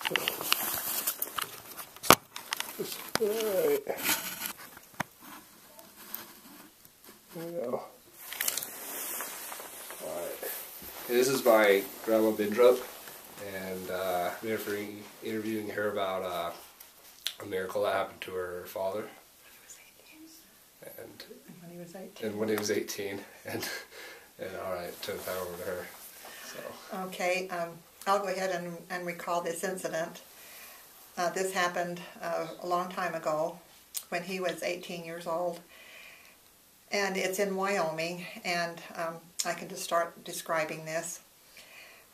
Alright. There we go. Alright. This is my Grandma Bindrup, and I'm interviewing her about a miracle that happened to her father. And when he was 18. And when he was 18. And alright, turn that over to her. So. Okay, I'll go ahead and recall this incident. This happened a long time ago when he was 18 years old. And it's in Wyoming, and I can just start describing this.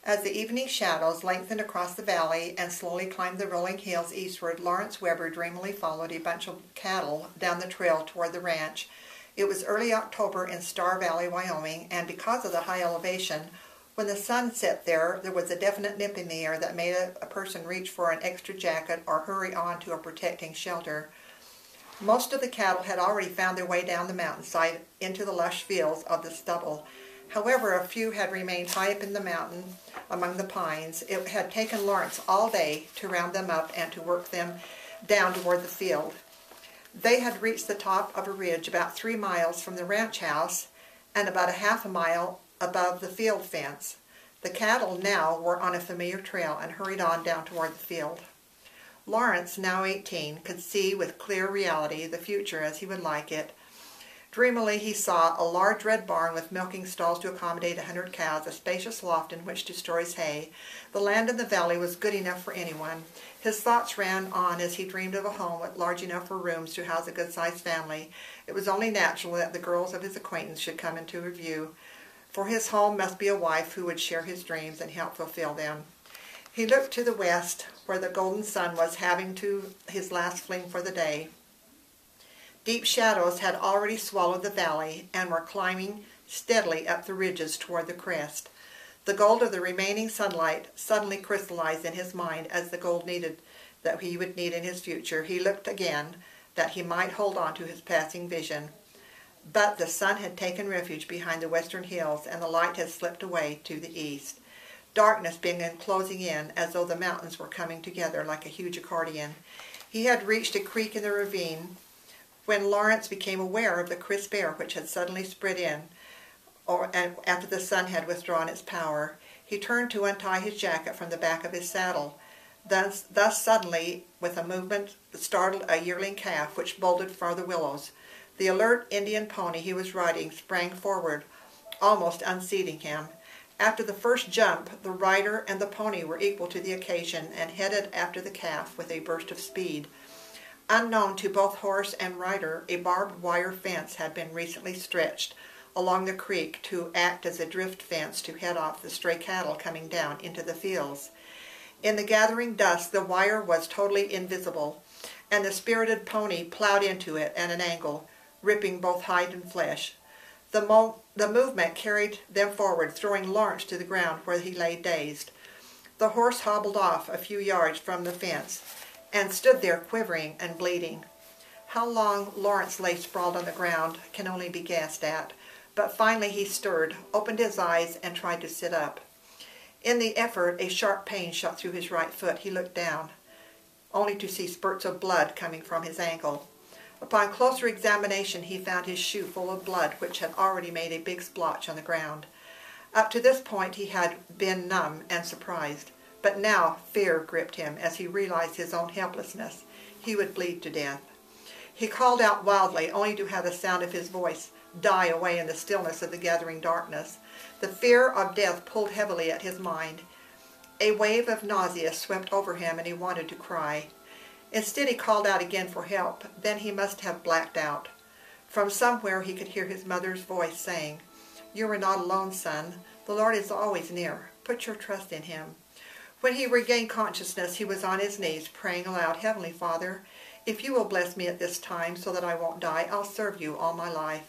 As the evening shadows lengthened across the valley and slowly climbed the rolling hills eastward, Lawrence Weber dreamily followed a bunch of cattle down the trail toward the ranch. It was early October in Star Valley, Wyoming, and because of the high elevation, when the sun set there was a definite nip in the air that made a person reach for an extra jacket or hurry on to a protecting shelter. Most of the cattle had already found their way down the mountainside into the lush fields of the stubble. However, a few had remained high up in the mountain among the pines. It had taken Lawrence all day to round them up and to work them down toward the field. They had reached the top of a ridge about 3 miles from the ranch house and about a half a mile above the field fence. The cattle now were on a familiar trail and hurried on down toward the field. Lawrence, now 18, could see with clear reality the future as he would like it. Dreamily he saw a large red barn with milking stalls to accommodate 100 cows, a spacious loft in which to store his hay. The land in the valley was good enough for anyone. His thoughts ran on as he dreamed of a home large enough for rooms to house a good-sized family. It was only natural that the girls of his acquaintance should come into view, for his home must be a wife who would share his dreams and help fulfill them. He looked to the west, where the golden sun was having his last fling for the day. Deep shadows had already swallowed the valley and were climbing steadily up the ridges toward the crest. The gold of the remaining sunlight suddenly crystallized in his mind as the gold that he would need in his future. He looked again, that he might hold on to his passing vision. But the sun had taken refuge behind the western hills, and the light had slipped away to the east. Darkness began closing in, as though the mountains were coming together like a huge accordion. He had reached a creek in the ravine when Lawrence became aware of the crisp air which had suddenly spread in, after the sun had withdrawn its power. He turned to untie his jacket from the back of his saddle. Thus suddenly, with a movement that startled a yearling calf which bolted for the willows, the alert Indian pony he was riding sprang forward, almost unseating him. After the first jump, the rider and the pony were equal to the occasion and headed after the calf with a burst of speed. Unknown to both horse and rider, a barbed wire fence had been recently stretched along the creek to act as a drift fence to head off the stray cattle coming down into the fields. In the gathering dusk, the wire was totally invisible, and the spirited pony plowed into it at an angle, ripping both hide and flesh. The movement carried them forward, throwing Lawrence to the ground where he lay dazed. The horse hobbled off a few yards from the fence and stood there quivering and bleeding. How long Lawrence lay sprawled on the ground can only be guessed at, but finally he stirred, opened his eyes, and tried to sit up. In the effort, a sharp pain shot through his right foot. He looked down, only to see spurts of blood coming from his ankle. Upon closer examination, he found his shoe full of blood, which had already made a big splotch on the ground. Up to this point he had been numb and surprised, but now fear gripped him as he realized his own helplessness. He would bleed to death. He called out wildly, only to have the sound of his voice die away in the stillness of the gathering darkness. The fear of death pulled heavily at his mind. A wave of nausea swept over him, and he wanted to cry. Instead, he called out again for help. Then he must have blacked out. From somewhere he could hear his mother's voice saying, "You are not alone, son. The Lord is always near. Put your trust in Him." When he regained consciousness, he was on his knees, praying aloud, "Heavenly Father, if you will bless me at this time so that I won't die, I'll serve you all my life."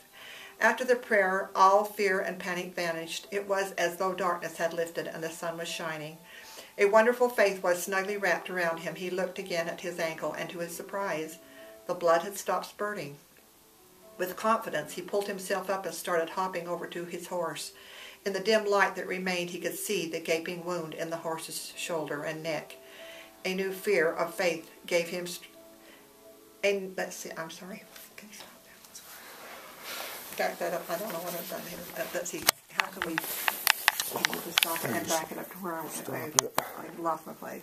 After the prayer, all fear and panic vanished. It was as though darkness had lifted and the sun was shining. A wonderful faith was snugly wrapped around him. He looked again at his ankle, and to his surprise, the blood had stopped spurting. With confidence, he pulled himself up and started hopping over to his horse. In the dim light that remained, he could see the gaping wound in the horse's shoulder and neck. a new fear of faith gave him. And let's see. I'm sorry. Can you stop that? Back that up. I don't know what I've done here. Let's see. How can we just stop it and back it up to where I lost my place?